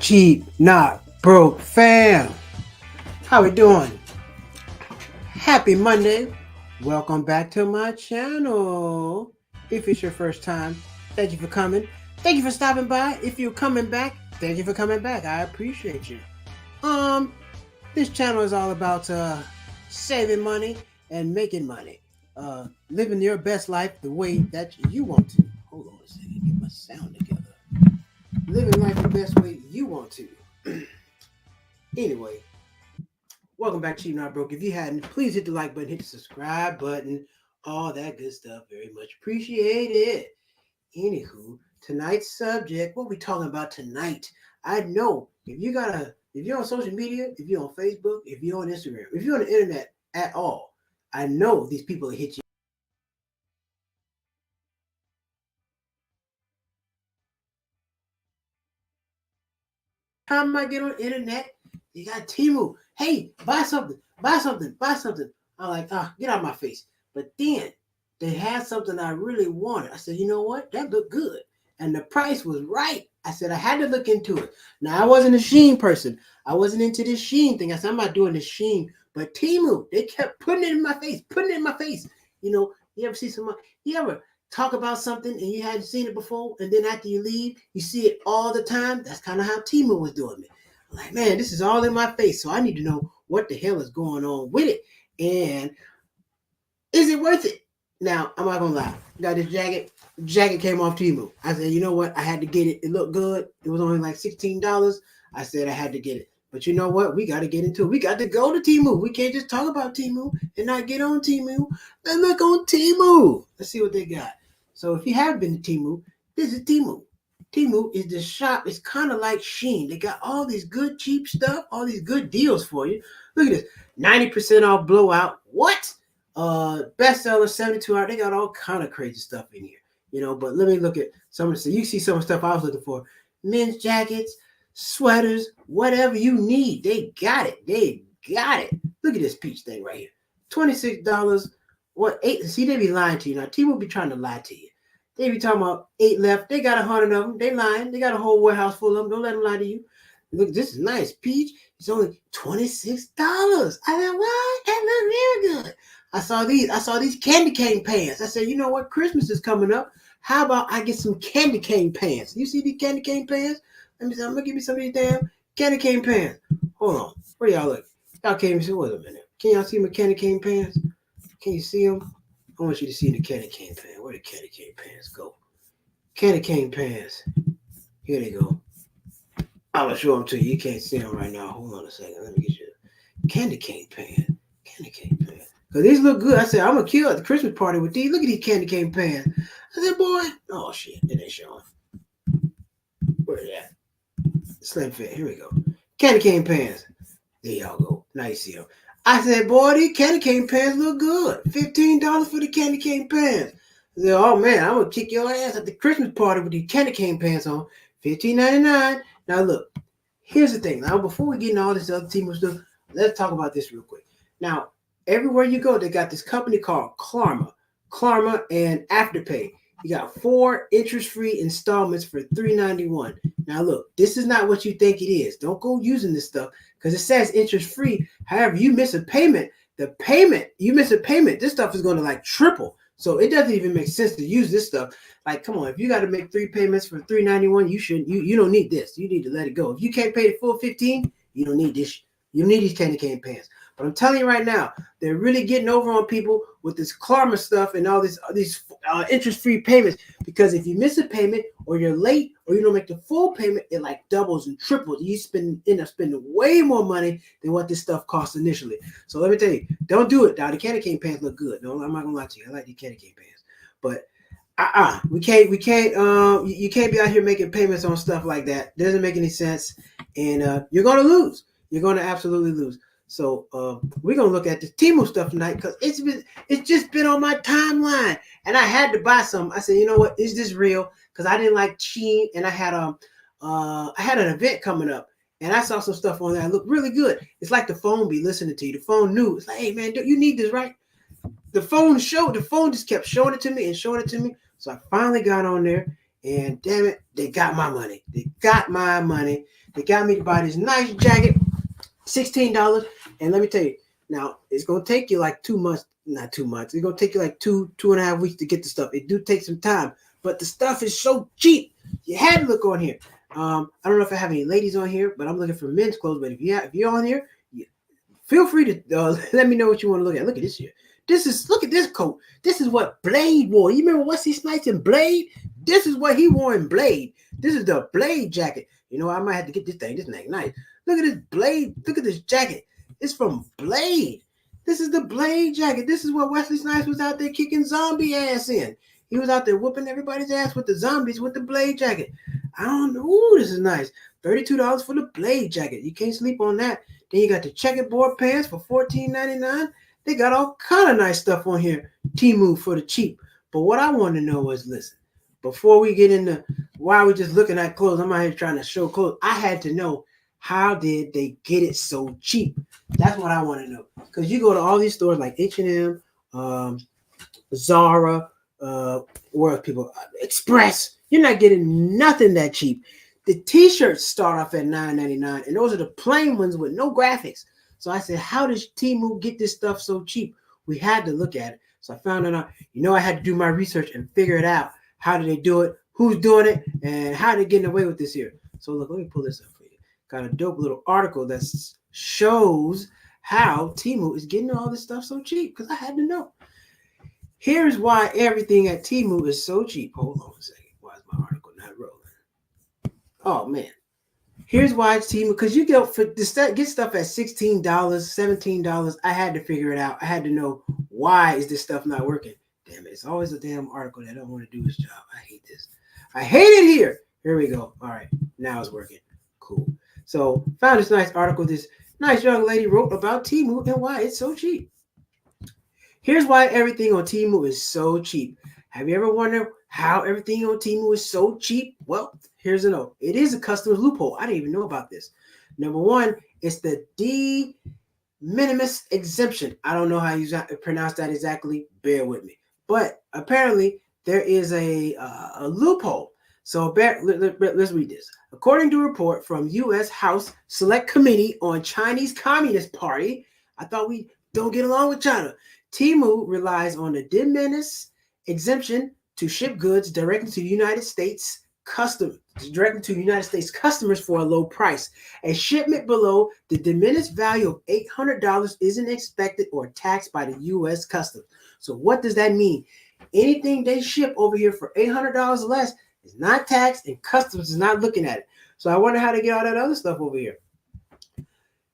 Cheap, not broke fam. How we doing? Happy Monday. Welcome back to my channel. If it's your first time, thank you for coming. Thank you for stopping by. If you're coming back, thank you for coming back. I appreciate you. Um, this channel is all about saving money and making money. Living your best life the way that you want to. Hold on a second, get my sound together. Living life the best way you want to. Anyway, welcome back to Cheap Not Broke. If you hadn't, please hit the like button, hit the subscribe button, all that good stuff. Very much appreciated. Anywho, tonight's subject, what we talking about tonight? I know if you're on social media, if you're on Facebook, if you're on Instagram, if you're on the internet at all, I know these people that hit you. Time I get on the internet, you got Temu. Hey, buy something, buy something, buy something. I'm like, get out of my face. But then they had something I really wanted. I said, you know what? That looked good. And the price was right. I said, I had to look into it. Now, I wasn't a Shein person. I wasn't into this Shein thing. I said, I'm not doing this Shein. But Temu, they kept putting it in my face, putting it in my face. You ever see someone, you ever talk about something and you hadn't seen it before, and then after you leave, you see it all the time? That's kind of how Temu was doing me. I'm like, man, this is all in my face, so I need to know what the hell is going on with it, and is it worth it? Now, I'm not gonna lie. Got this jacket. Jacket came off Temu. I said, you know what? I had to get it. It looked good. It was only like $16. I said I had to get it. But you know what? We got to get into it. We got to go to Temu. We can't just talk about Temu and not get on Temu. Let's look on Temu. Let's see what they got. So if you have been to Temu, this is Temu. Temu is the shop. It's kind of like Shein. They got all these good cheap stuff, all these good deals for you. Look at this. 90% off blowout. What? Bestseller 72 hours. They got all kind of crazy stuff in here. But let me look at some of the stuff. You see some of the stuff I was looking for. Men's jackets, sweaters, whatever you need. They got it. They got it. Look at this peach thing right here. $26. What? 8? See, they be lying to you. Now, T will be trying to lie to you. They be talking about 8 left. They got 100 of them. They lying. They got a whole warehouse full of them. Don't let them lie to you. Look, this is nice. Peach. It's only $26. I said, what? That looks real good. I saw these candy cane pants. I said, you know what? Christmas is coming up. How about I get some candy cane pants? You see these candy cane pants? I'm gonna give me some of these damn candy cane pants. Hold on. Where y'all look? Y'all can't even see. Wait a minute. Can y'all see my candy cane pants? Can you see them? I want you to see the candy cane pants. Where the candy cane pants go? Candy cane pants. Here they go. I'm gonna show them to you. You can't see them right now. Hold on a second. Let me get you candy cane pants. Candy cane pants. Cause these look good. I said I'm gonna kill at the Christmas party with these. Look at these candy cane pants. I said, boy, oh shit, it ain't showing. Where is that? Slim fit. Here we go. Candy cane pants. There y'all go. Now you see them. I said, boy, these candy cane pants look good. $15 for the candy cane pants. I said, oh man, I'm gonna kick your ass at the Christmas party with these candy cane pants on. $15.99. Now look, here's the thing. Now before we get into all this other Temu stuff, let's talk about this real quick. Now, everywhere you go, they got this company called Klarma and Afterpay. You got 4 interest-free installments for $3.91. Now look, this is not what you think it is. Don't go using this stuff because it says interest-free. However, you miss a payment, this stuff is going to like triple. So it doesn't even make sense to use this stuff. Like, come on, if you got to make 3 payments for $3.91, you don't need this. You need to let it go. If you can't pay the full 15, you don't need this. You don't need these candy cane pants. But I'm telling you right now, they're really getting over on people with this Klarma stuff and all these interest-free payments. Because if you miss a payment or you're late or you don't make the full payment, it like doubles and triples. You end up spending way more money than what this stuff costs initially. So let me tell you, don't do it. Now the candy cane pants look good. No, I'm not gonna lie to you. I like these candy cane pants, but you can't be out here making payments on stuff like that. It doesn't make any sense, and you're gonna lose. You're gonna absolutely lose. So we're gonna look at this Temu stuff tonight because it's just been on my timeline, and I had to buy some. I said, you know what, is this real? Because I didn't like Shein, and I had an event coming up, and I saw some stuff on there that looked really good. It's like the phone be listening to you. The phone knew. It's like, hey man, you need this, right? The phone just kept showing it to me and showing it to me. So I finally got on there, and damn it, they got my money. They got me to buy this nice jacket, $16. And let me tell you, now it's gonna take you like 2 months, not 2 months. It's gonna take you like 2.5 weeks to get the stuff. It do take some time, but the stuff is so cheap. You had to look on here. I don't know if I have any ladies on here, but I'm looking for men's clothes. But if you're on here, feel free to let me know what you want to look at. Look at this here. Look at this coat. This is what Blade wore. You remember Wesley Snipes in Blade? This is what he wore in Blade. This is the Blade jacket. You know, I might have to get this thing. This thing nice. Look at this Blade. Look at this jacket. It's from Blade. This is the Blade jacket. This is what Wesley Snipes was out there kicking zombie ass in. He was out there whooping everybody's ass with the zombies with the Blade jacket. I don't know. Ooh, this is nice. $32 for the Blade jacket. You can't sleep on that. Then you got the checkerboard pants for $14.99. They got all kind of nice stuff on here. Temu for the cheap. But what I want to know was, listen, before we get into why we're just looking at clothes, I'm out here trying to show clothes. I had to know, how did they get it so cheap? That's what I want to know. Because you go to all these stores like H&M, Zara, where people, Express, you're not getting nothing that cheap. The t-shirts start off at $9.99, and those are the plain ones with no graphics. So I said, how does Temu get this stuff so cheap? We had to look at it. So I found out, I had to do my research and figure it out. How do they do it? Who's doing it? And how they getting away with this here? So look, let me pull this up for you. Got a dope little article that shows how Temu is getting all this stuff so cheap, because I had to know. Here's why everything at Temu is so cheap. Hold on a second. Why is my article not rolling? Oh, man. Here's why it's Temu, because you get stuff at $16, $17. I had to figure it out. I had to know, why is this stuff not working? Damn it, it's always a damn article that don't want to do its job. I hate this. I hate it here. Here we go. All right, now it's working. Cool. So found this nice article this nice young lady wrote about Temu and why it's so cheap. Here's why everything on Temu is so cheap. Have you ever wondered how everything on Temu is so cheap? Well, here's a note. It is a customer's loophole. I didn't even know about this. Number one, it's the de minimis exemption. I don't know how you pronounce that exactly. Bear with me. But apparently, there is a loophole. So let's read this. According to a report from U.S. House Select Committee on Chinese Communist Party, I thought we don't get along with China. Temu relies on the de minimis exemption to ship goods directly to United States customers for a low price. A shipment below the de minimis value of $800 isn't expected or taxed by the U.S. Customs. So what does that mean? Anything they ship over here for $800 less is not taxed, and customs is not looking at it. So I wonder how to get all that other stuff over here.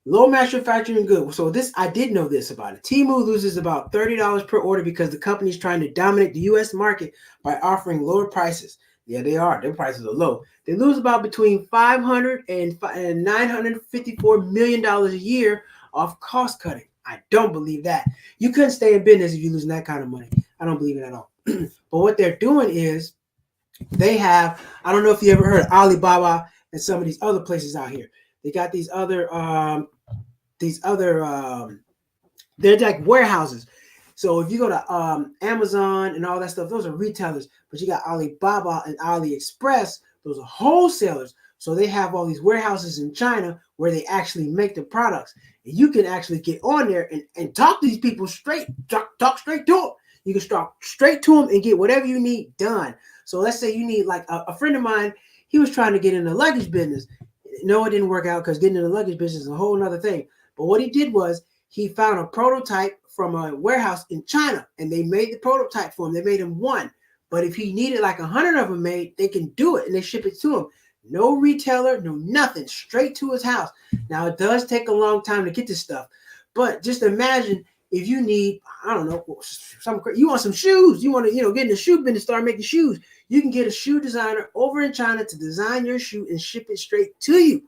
Low manufacturing good. So this, I did know this about it. Temu loses about $30 per order because the company is trying to dominate the U.S. market by offering lower prices. Yeah, they are. Their prices are low. They lose about between $500 and $954 million a year off cost cutting. I don't believe that. You couldn't stay in business if you're losing that kind of money. I don't believe it at all. But what they're doing is they have, I don't know if you ever heard of Alibaba and some of these other places out here. They got these other they're like warehouses. So if you go to Amazon and all that stuff, those are retailers. But you got Alibaba and AliExpress, those are wholesalers. So they have all these warehouses in China where they actually make the products. And you can actually get on there and talk to these people straight, talk straight to them. You can talk straight to them and get whatever you need done. So let's say you need, like a friend of mine, he was trying to get in the luggage business. No, it didn't work out because getting in the luggage business is a whole other thing. But what he did was he found a prototype from a warehouse in China, and they made the prototype for him. They made him one. But if he needed like 100 of them made, they can do it, and they ship it to him. No retailer, no nothing, straight to his house. Now, it does take a long time to get this stuff. But just imagine if you need, I don't know, you want some shoes. You want to, get in the shoe business, start making shoes. You can get a shoe designer over in China to design your shoe and ship it straight to you.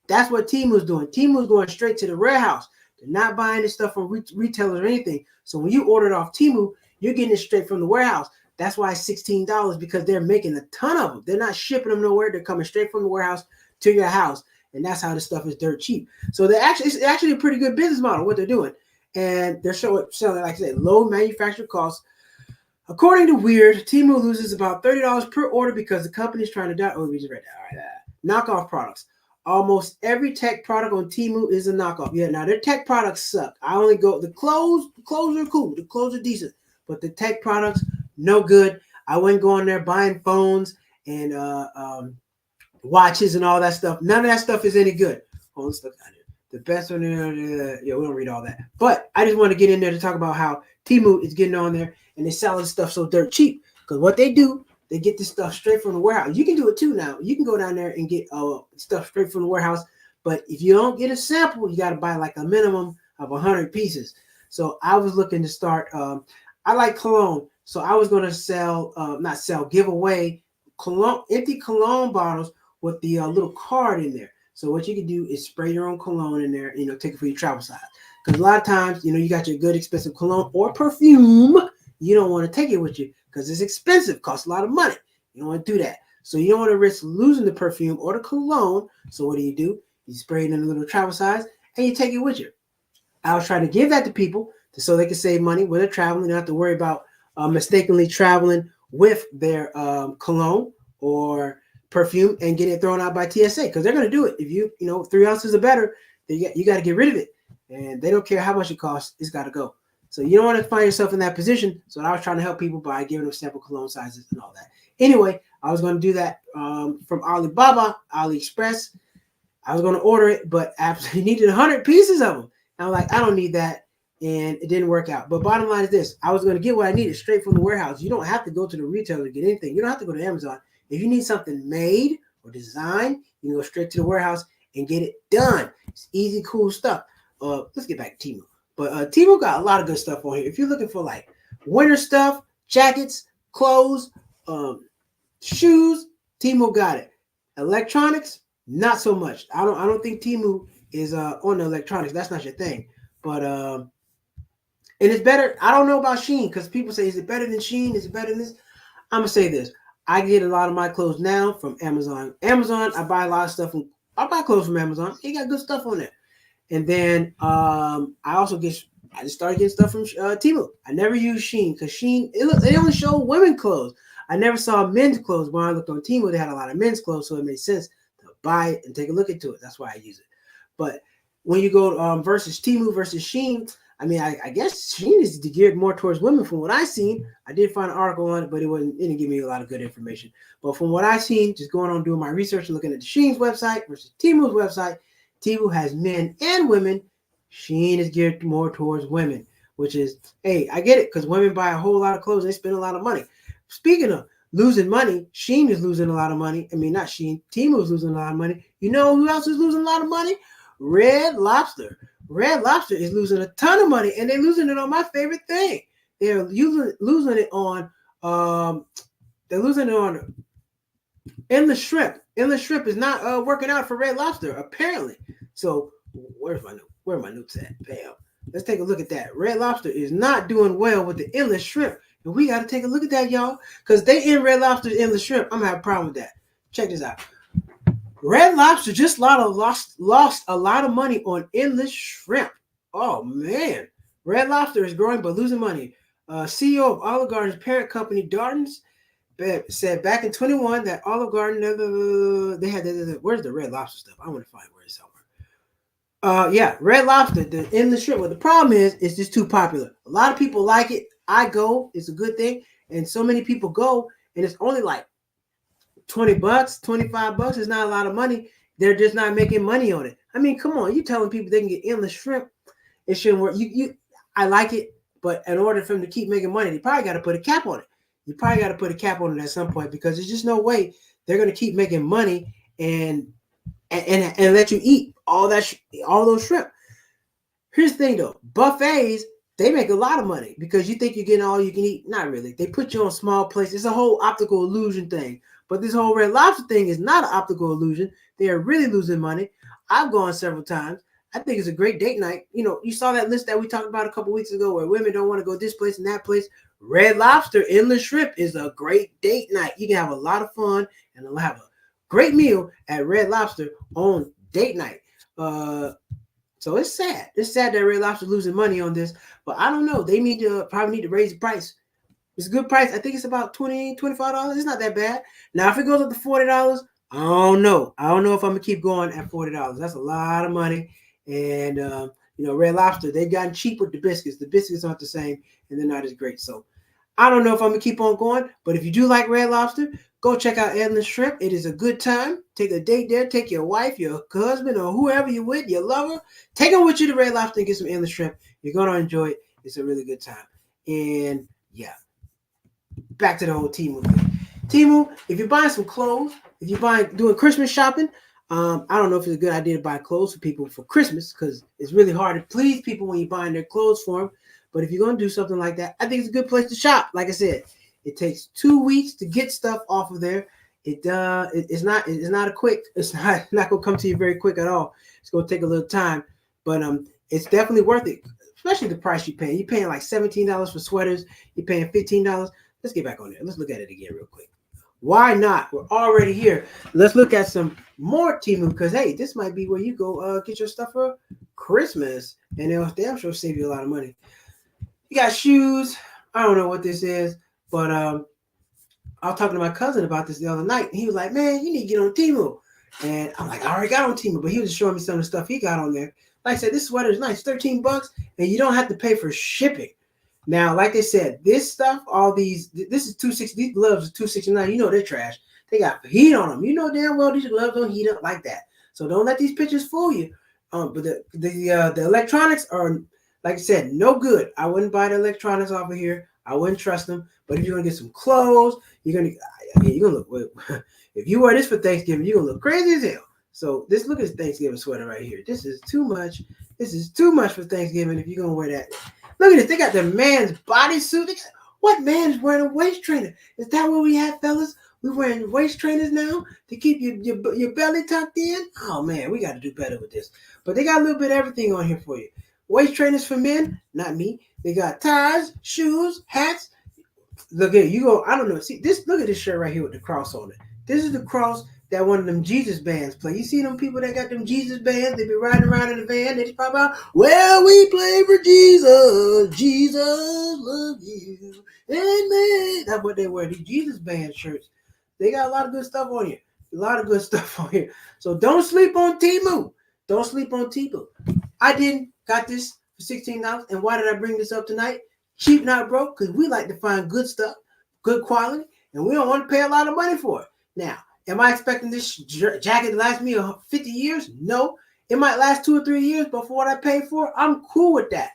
That's what Temu's doing. Temu's going straight to the warehouse. They're not buying this stuff from retailers or anything. So when you order it off Temu, you're getting it straight from the warehouse. That's why it's $16, because they're making a ton of them. They're not shipping them nowhere. They're coming straight from the warehouse to your house. And that's how this stuff is dirt cheap. So it's actually a pretty good business model, what they're doing. And they're selling, like I said, low manufacturing costs. According to Weird, Temu loses about $30 per order because the company is trying to we just read that. All right, knock off products. Almost every tech product on Temu is a knockoff. Yeah, now their tech products suck. I only go the clothes. The clothes are cool. The clothes are decent, but the tech products no good. I wouldn't go on there buying phones and watches and all that stuff. None of that stuff is any good. Oh, let's look at it. The best one, yeah, we don't read all that. But I just want to get in there to talk about how Temu is getting on there and they're selling stuff so dirt cheap. Because what they do, they get this stuff straight from the warehouse. You can do it too now. You can go down there and get stuff straight from the warehouse. But if you don't get a sample, you got to buy like a minimum of 100 pieces. So I was looking to start. I like cologne. So I was going to give away cologne, empty cologne bottles with the little card in there. So what you can do is spray your own cologne in there, take it for your travel size. Because a lot of times, you got your good expensive cologne or perfume. You don't want to take it with you because it's expensive, costs a lot of money. You don't want to do that. So you don't want to risk losing the perfume or the cologne. So what do? You spray it in a little travel size and you take it with you. I was trying to give that to people so they can save money when they're traveling. They don't have to worry about mistakenly traveling with their cologne or perfume and get it thrown out by TSA because they're going to do it. If you 3 ounces or better, you got to get rid of it. And they don't care how much it costs. It's got to go. So you don't want to find yourself in that position. So I was trying to help people by giving them sample cologne sizes and all that. Anyway, I was going to do that from Alibaba, AliExpress. I was going to order it, but absolutely needed 100 pieces of them. And I'm like, I don't need that. And it didn't work out. But bottom line is this. I was going to get what I needed straight from the warehouse. You don't have to go to the retailer to get anything. You don't have to go to Amazon. If you need something made or designed, you can go straight to the warehouse and get it done. It's easy, cool stuff. Let's get back to Temu. But Temu got a lot of good stuff on here. If you're looking for like winter stuff, jackets, clothes, shoes, Temu got it. Electronics, not so much. I don't think Temu is on the electronics. That's not your thing. But and it's better. I don't know about Shein because people say, is it better than Shein? Is it better than this? I'm gonna say this. I get a lot of my clothes now from Amazon. I buy a lot of stuff I buy clothes from Amazon. They got good stuff on there. And then I just started getting stuff from Temu. I never use Shein because Shein, they only show women clothes. I never saw men's clothes. When I looked on Temu, they had a lot of men's clothes, so it made sense to buy it and take a look into it. That's why I use it. But when you go versus Temu versus Shein, I mean, I guess Shein is geared more towards women from what I've seen. I did find an article on it, but it didn't give me a lot of good information. But from what I've seen, just going on doing my research and looking at the Shein's website versus Temu's website, Temu has men and women. Shein is geared more towards women, which is, hey, I get it because women buy a whole lot of clothes. They spend a lot of money. Speaking of losing money, Shein is losing a lot of money. I mean, not Shein. Temu is losing a lot of money. You know who else is losing a lot of money? Red Lobster. Red Lobster is losing a ton of money, and they're losing it on my favorite thing. They're losing it on endless shrimp. Endless shrimp is not working out for Red Lobster, apparently. So where are my notes at? Bam. Let's take a look at that. Red Lobster is not doing well with the endless shrimp. And we got to take a look at that, y'all. Because they in Red Lobster's endless shrimp. I'm going to have a problem with that. Check this out. Red Lobster just lost a lot of money on endless shrimp. Oh, man. Red Lobster is growing but losing money. CEO of Olive Garden's parent company, Darden's, said back in 21 that Olive Garden, they had where's the Red Lobster stuff? I want to find where it's somewhere. Yeah, Red Lobster, the endless shrimp. Well, the problem is it's just too popular. A lot of people like it. I go. It's a good thing. And so many people go, and it's only like $20, $25. It's not a lot of money. They're just not making money on it. I mean, come on. You telling people they can get endless shrimp. It shouldn't work. I like it, but in order for them to keep making money, they probably got to put a cap on it. You probably got to put a cap on it at some point because there's just no way they're going to keep making money and let you eat all those shrimp. Here's the thing though, buffets, they make a lot of money because you think you're getting all you can eat. Not really. They put you on small plates. It's a whole optical illusion thing. But this whole Red Lobster thing is not an optical illusion. They are really losing money. I've gone several times. I think it's a great date night. You saw that list that we talked about a couple weeks ago where women don't want to go this place and that place. Red Lobster, endless shrimp is a great date night. You can have a lot of fun and have a great meal at Red Lobster on date night. So it's sad. It's sad that Red Lobster losing money on this, but I don't know. They probably need to raise the price. It's a good price. I think it's about $20, $25. It's not that bad. Now, if it goes up to $40, I don't know. I don't know if I'm gonna keep going at $40. That's a lot of money. And Red Lobster, they've gotten cheap with the biscuits. The biscuits aren't the same, and they're not as great. So I don't know if I'm gonna keep on going. But if you do like Red Lobster, go check out Endless Shrimp. It is a good time. Take a date there. Take your wife, your husband, or whoever you're with, your lover. Take them with you to Red Lobster and get some Endless Shrimp. You're gonna enjoy it. It's a really good time. And yeah, back to the whole Temu thing. Temu, if you're buying some clothes, if you're doing Christmas shopping, I don't know if it's a good idea to buy clothes for people for Christmas because it's really hard to please people when you're buying their clothes for them. But if you're gonna do something like that, I think it's a good place to shop. Like I said, it takes 2 weeks to get stuff off of there. It's not a quick. It's not gonna come to you very quick at all. It's gonna take a little time, but it's definitely worth it, especially the price you're paying. You're paying like $17 for sweaters. You're paying $15. Let's get back on there. Let's look at it again real quick. Why not? We're already here. Let's look at some more Temu because hey, this might be where you go get your stuff for Christmas, and they'll damn sure save you a lot of money. You got shoes. I don't know what this is, but I was talking to my cousin about this the other night, and he was like, "Man, you need to get on Temu." And I'm like, "I already got on Temu," but he was just showing me some of the stuff he got on there. Like I said, this sweater is nice, $13, and you don't have to pay for shipping. Now, like I said, this stuff, this is 260. These gloves are 269. You know they're trash. They got heat on them. You know damn well these gloves don't heat up like that. So don't let these pictures fool you. But the electronics are, like I said, no good. I wouldn't buy the electronics off of here. I wouldn't trust them. But if you're gonna get some clothes, you're gonna look. If you wear this for Thanksgiving, you're gonna look crazy as hell. So look at this Thanksgiving sweater right here. This is too much. This is too much for Thanksgiving if you're gonna wear that. Look at this. They got the man's bodysuit. What man's wearing a waist trainer? Is that what we have, fellas? We wearing waist trainers now to keep your belly tucked in? Oh man, we got to do better with this. But they got a little bit of everything on here for you. Waist trainers for men, not me. They got ties, shoes, hats. Look at you go. I don't know. See this. Look at this shirt right here with the cross on it. This is the cross that one of them Jesus bands play. You see them people that got them Jesus bands? They be riding around in the van. They just pop out. Well, we play for Jesus. Jesus love you. Amen. That's what they wear. These Jesus band shirts. They got a lot of good stuff on here. A lot of good stuff on here. So don't sleep on Temu. Don't sleep on Temu. I didn't got this for $16. And why did I bring this up tonight? Cheap, not broke, because we like to find good stuff, good quality, and we don't want to pay a lot of money for it. Now, am I expecting this jacket to last me 50 years? No. It might last 2 or 3 years, but for what I paid for, I'm cool with that.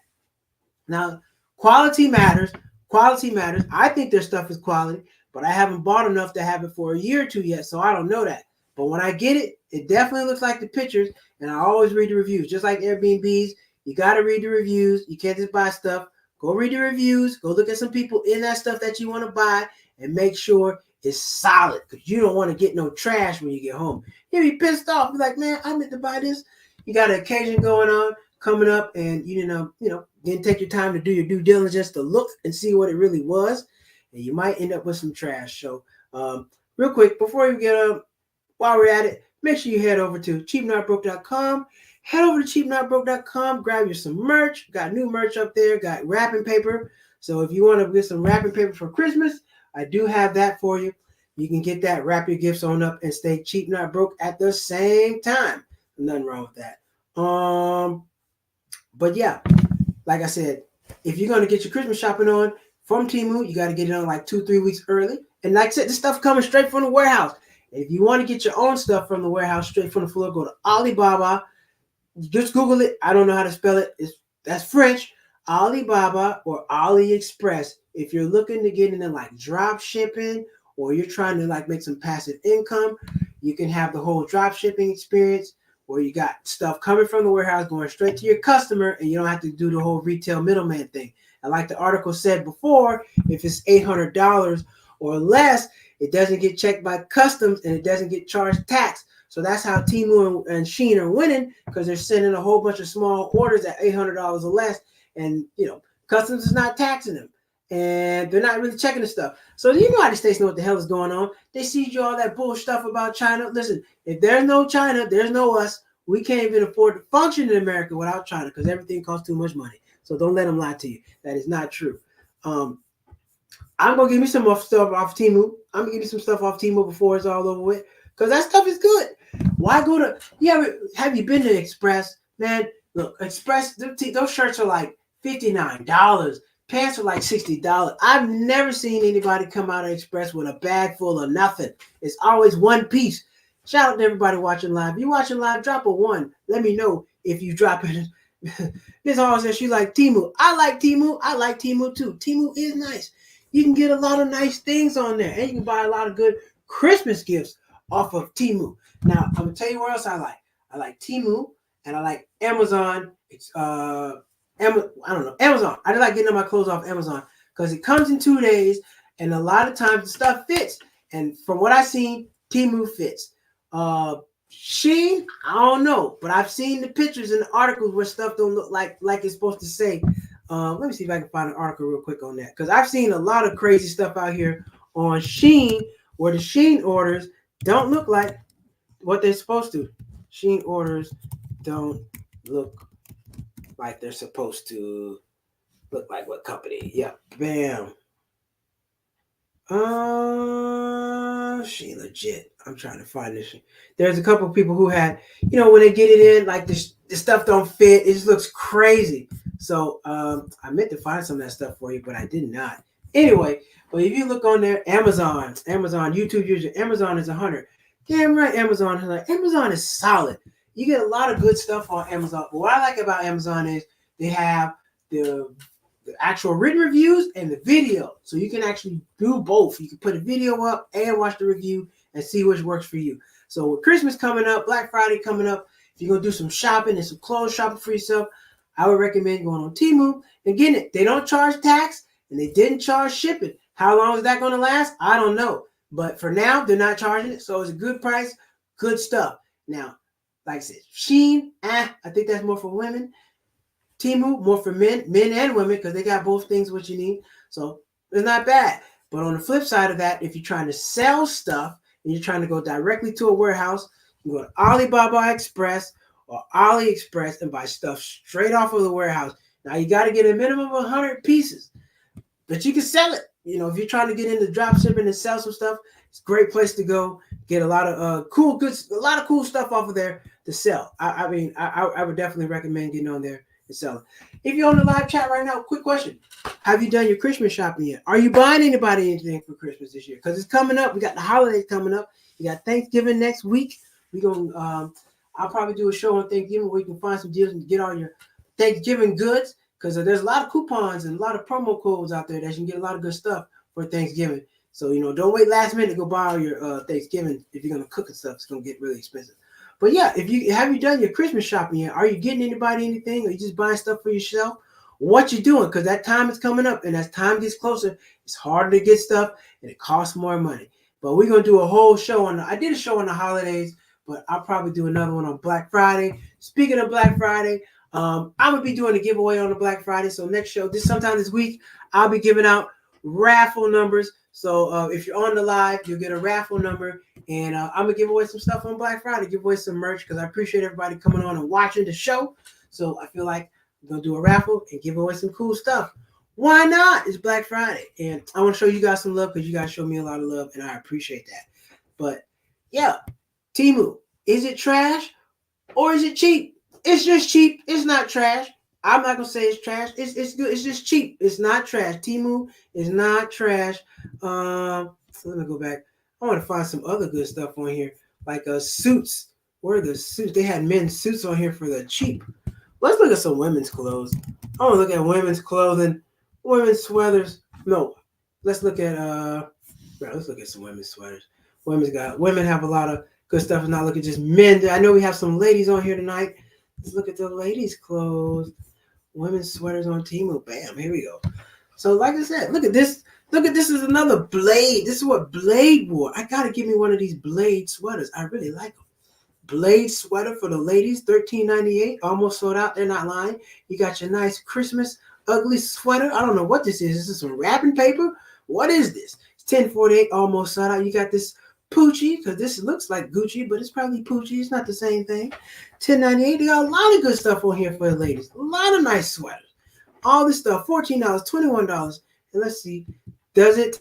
Now, quality matters. Quality matters. I think their stuff is quality, but I haven't bought enough to have it for a year or two yet, so I don't know that. But when I get it, it definitely looks like the pictures, and I always read the reviews. Just like Airbnbs, you got to read the reviews. You can't just buy stuff. Go read the reviews. Go look at some people in that stuff that you want to buy and make sure it's solid because you don't want to get no trash when you get home. You'll be pissed off. Be like, man, I meant to buy this. You got an occasion going on, coming up, and you didn't take your time to do your due diligence to look and see what it really was, and you might end up with some trash. So, real quick, before you get while we're at it, make sure you head over to cheapnotbroke.com. Head over to cheapnotbroke.com, grab you some merch. Got new merch up there, got wrapping paper. So if you want to get some wrapping paper for Christmas, I do have that for you. You can get that, wrap your gifts on up, and stay cheap, not broke at the same time. Nothing wrong with that. But yeah, like I said, if you're going to get your Christmas shopping on from Temu, you got to get it on like 2-3 weeks early. And like I said, this stuff coming straight from the warehouse. If you want to get your own stuff from the warehouse straight from the floor, go to Alibaba. Just Google it. I don't know how to spell it. That's French. Alibaba or AliExpress. If you're looking to get into like drop shipping or you're trying to like make some passive income, you can have the whole drop shipping experience where you got stuff coming from the warehouse going straight to your customer and you don't have to do the whole retail middleman thing. And like the article said before, if it's $800 or less, it doesn't get checked by customs and it doesn't get charged tax. So that's how Temu and Shein are winning because they're sending a whole bunch of small orders at $800 or less. And, customs is not taxing them. And they're not really checking the stuff. So the United States know what the hell is going on. They see you all that bull stuff about China. Listen, if there's no China, there's no us. We can't even afford to function in America without China because everything costs too much money. So don't let them lie to you. That is not true. I'm going to give you some stuff off Temu. I'm going to give you some stuff off Temu before it's all over with. because that stuff is good. Why go to? Have you been to Express, man? Look, Express. Those shirts are like $59. Pants are like $60. I've never seen anybody come out of Express with a bag full of nothing. It's always one piece. Shout out to everybody watching live. If you watching live, drop a 1. Let me know if you drop it. Miss Hall says she like Temu. I like Temu. I like Temu too. Temu is nice. You can get a lot of nice things on there, and you can buy a lot of good Christmas gifts off of Temu. Now, I'm gonna tell you what else I like. I like Temu, and I like Amazon. It's I don't know, Amazon. I just like getting my clothes off Amazon because it comes in 2 days, and a lot of times the stuff fits. And from what I've seen, Temu fits. Shein, I don't know, but I've seen the pictures and the articles where stuff don't look like it's supposed to say. Let me see if I can find an article real quick on that, because I've seen a lot of crazy stuff out here on Shein where the Shein orders don't look like what they're supposed to. Shein orders don't look like they're supposed to. Look like what company? Yeah, bam. She legit. I'm trying to find this. There's a couple of people who had, when they get it in, like the stuff don't fit. It just looks crazy. So I meant to find some of that stuff for you, but I did not. Anyway, but if you look on there, Amazon, YouTube user, Amazon is 100. Damn right, Amazon is solid. You get a lot of good stuff on Amazon. But what I like about Amazon is they have the actual written reviews and the video. So you can actually do both. You can put a video up and watch the review and see which works for you. So with Christmas coming up, Black Friday coming up, if you're going to do some shopping and some clothes shopping for yourself, I would recommend going on Temu and getting it. They don't charge tax and they didn't charge shipping. How long is that going to last? I don't know. But for now, they're not charging it. So it's a good price, good stuff. Now, like I said, Shein, I think that's more for women. Temu, more for men and women, because they got both things what you need. So it's not bad. But on the flip side of that, if you're trying to sell stuff and you're trying to go directly to a warehouse, you go to Alibaba Express or AliExpress and buy stuff straight off of the warehouse. Now you got to get a minimum of 100 pieces, but you can sell it. If you're trying to get into drop shipping and sell some stuff, it's a great place to go. Get a lot of cool stuff off of there to sell. I would definitely recommend getting on there and selling. If you're on the live chat right now, quick question. Have you done your Christmas shopping yet? Are you buying anybody anything for Christmas this year? Because it's coming up. We got the holidays coming up. You got Thanksgiving next week. I'll probably do a show on Thanksgiving where you can find some deals and get all your Thanksgiving goods, because there's a lot of coupons and a lot of promo codes out there that you can get a lot of good stuff for Thanksgiving. So, don't wait last minute to go buy all your Thanksgiving. If you're going to cook and stuff, it's going to get really expensive. But yeah, have you done your Christmas shopping yet? Are you getting anybody anything? Or you just buying stuff for yourself? What you doing? Because that time is coming up, and as time gets closer, it's harder to get stuff, and it costs more money. But we're going to do a whole show I did a show on the holidays, but I'll probably do another one on Black Friday. Speaking of Black Friday, I'm going to be doing a giveaway on the Black Friday. So next show, sometime this week, I'll be giving out raffle numbers. So if you're on the live, you'll get a raffle number. And I'm going to give away some stuff on Black Friday, give away some merch, because I appreciate everybody coming on and watching the show. So I feel like I'm going to do a raffle and give away some cool stuff. Why not? It's Black Friday. And I want to show you guys some love, because you guys show me a lot of love, and I appreciate that. But yeah, Temu, is it trash or is it cheap? It's just cheap. It's not trash. I'm not going to say it's trash. It's good. It's just cheap. It's not trash. Temu is not trash. So let me go back. I want to find some other good stuff on here, like suits. Where are the suits? They had men's suits on here for the cheap. Let's look at some women's clothes. I want to look at women's clothing, women's sweaters. No, let's look at some women's sweaters. Women have a lot of good stuff, and not look at just men. I know we have some ladies on here tonight. Let's look at the ladies' clothes. Women's sweaters on Temu. Bam, here we go. So like I said, look at this. Look at this is another Blade. This is what Blade wore. I gotta give me one of these Blade sweaters. I really like them. Blade sweater for the ladies, $13.98. Almost sold out. They're not lying. You got your nice Christmas ugly sweater. I don't know what this is. Is this some wrapping paper? What is this? It's $10.48. Almost sold out. You got this Poochie, because this looks like Gucci, but it's probably Poochie. It's not the same thing. $10.98. They got a lot of good stuff on here for the ladies. A lot of nice sweaters. All this stuff. $14, $21. And let's see. Does it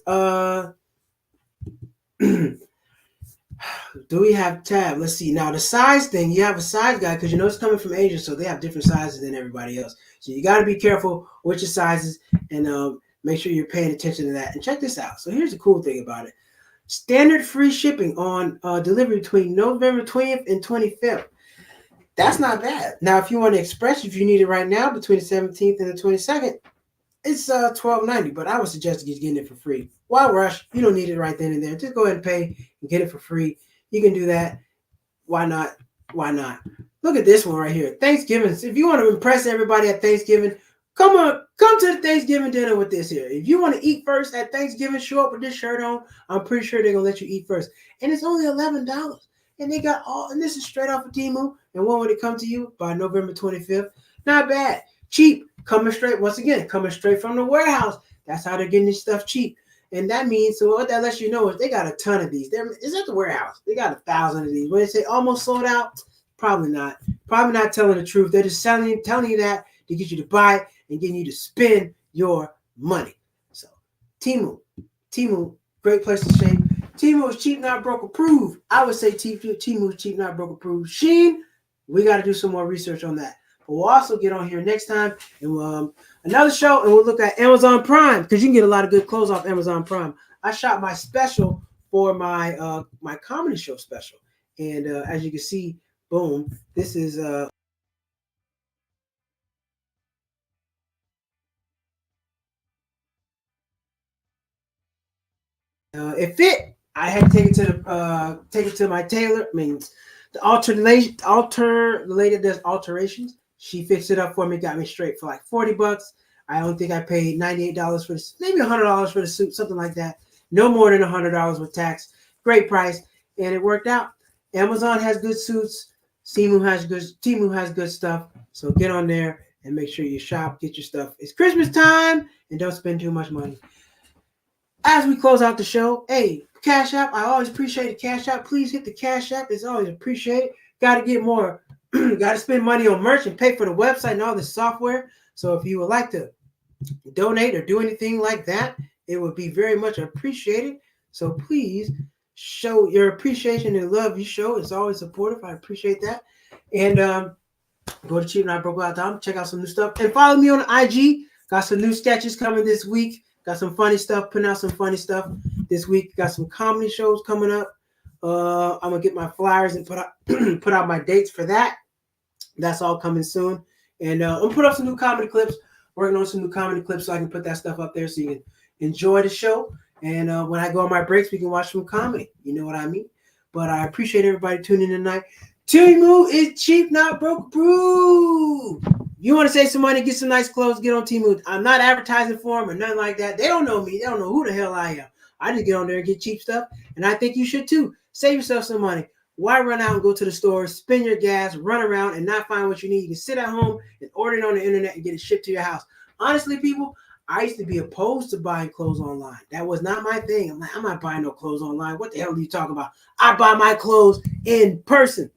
Do we have tab? Let's see. Now the size thing, you have a size guide because you know it's coming from Asia, so they have different sizes than everybody else. So you got to be careful with your sizes and make sure you're paying attention to that. And check this out. So here's the cool thing about it: standard free shipping on delivery between November 20th and 25th. That's not bad. Now, if you want to express, if you need it right now between the 17th and the 22nd, it's $12.90. But I would suggest just getting it for free. Why rush? You don't need it right then and there. Just go ahead and pay and get it for free. You can do that. Why not? Why not? Look at this one right here. Thanksgiving. If you want to impress everybody at Thanksgiving, come to the Thanksgiving dinner with this here. If you want to eat first at Thanksgiving, show up with this shirt on. I'm pretty sure they're gonna let you eat first. And it's only $11. And they got all, and this is straight off of Temu. And when would it come to you? By November 25th. Not bad. Cheap. Coming straight, once again, coming straight from the warehouse. That's how they're getting this stuff cheap. And that means, so what that lets you know is they got a ton of these. It's at the warehouse. They got 1,000 of these. When they say almost sold out, probably not. Probably not telling the truth. They're just telling you that to get you to buy it and getting you to spend your money. So Temu, great place to shop. Temu is cheap, not broke approved. I would say Temu is cheap, not broke approved. Shein, we got to do some more research on that. But we'll also get on here next time and another show, and we'll look at Amazon Prime because you can get a lot of good clothes off Amazon Prime. I shot my special for my my comedy show special, and as you can see, boom, this is it fit. I had to take it to my tailor. I mean, the lady that does alterations. She fixed it up for me, got me straight for like $40. I don't think I paid $98 for this, maybe $100 for the suit, something like that. No more than $100 with tax. Great price, and it worked out. Amazon has good suits. Temu has good stuff. So get on there and make sure you shop, get your stuff. It's Christmas time, and don't spend too much money. As we close out the show, hey, Cash App. I always appreciate the Cash App. Please hit the Cash App. It's always appreciated. Got to get more. Got to spend money on merch and pay for the website and all the software. So if you would like to donate or do anything like that, it would be very much appreciated. So please show your appreciation and love you show. It's always supportive. I appreciate that. And go to cheapnotbroke.com, check out some new stuff. And follow me on IG. Got some new sketches coming this week. Got some funny stuff, putting out some funny stuff this week. Got some comedy shows coming up. I'm gonna get my flyers and put out my dates for that. That's all coming soon. And I'm gonna put up some new comedy clips. Working on some new comedy clips so I can put that stuff up there so you can enjoy the show. And when I go on my breaks, we can watch some comedy. You know what I mean? But I appreciate everybody tuning in tonight. Temu is cheap, not broke approved. You want to save some money, get some nice clothes, get on Temu. I'm not advertising for them or nothing like that. They don't know me. They don't know who the hell I am. I just get on there and get cheap stuff. And I think you should too. Save yourself some money. Why run out and go to the store, spend your gas, run around and not find what you need? You can sit at home and order it on the internet and get it shipped to your house. Honestly, people, I used to be opposed to buying clothes online. That was not my thing. I'm like, I'm not buying no clothes online. What the hell are you talking about? I buy my clothes in person.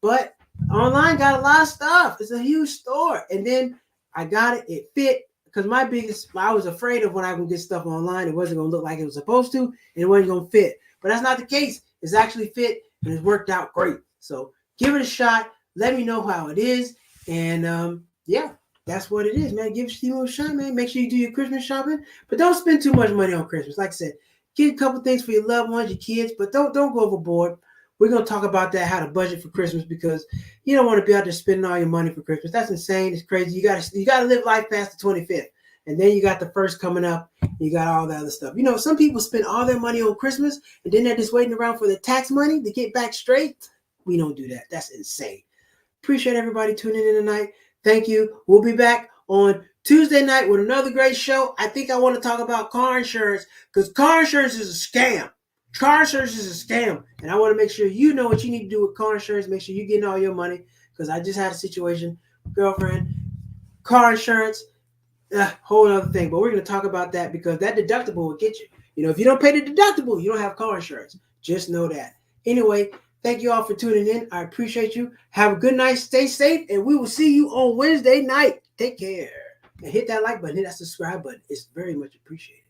But online got a lot of stuff. It's a huge store. And then I got it. It fit. Because I was afraid of when I would get stuff online, it wasn't going to look like it was supposed to, and it wasn't going to fit. But that's not the case. It's actually fit, and it's worked out great. So give it a shot. Let me know how it is. And yeah, that's what it is, man. Give Temu a shot, man. Make sure you do your Christmas shopping. But don't spend too much money on Christmas. Like I said, get a couple things for your loved ones, your kids, but don't go overboard. We're going to talk about that, how to budget for Christmas, because you don't want to be out there spending all your money for Christmas. That's insane. It's crazy. You got to live life past the 25th. And then you got the first coming up. You got all that other stuff. You know, some people spend all their money on Christmas, and then they're just waiting around for the tax money to get back straight. We don't do that. That's insane. Appreciate everybody tuning in tonight. Thank you. We'll be back on Tuesday night with another great show. I think I want to talk about car insurance, because car insurance is a scam. Car insurance is a scam, and I want to make sure you know what you need to do with car insurance. Make sure you're getting all your money, because I just had a situation, girlfriend, car insurance, whole other thing. But we're going to talk about that, because that deductible will get you. You know, if you don't pay the deductible, you don't have car insurance. Just know that. Anyway, thank you all for tuning in. I appreciate you. Have a good night. Stay safe, and we will see you on Wednesday night. Take care. And hit that like button, hit that subscribe button. It's very much appreciated.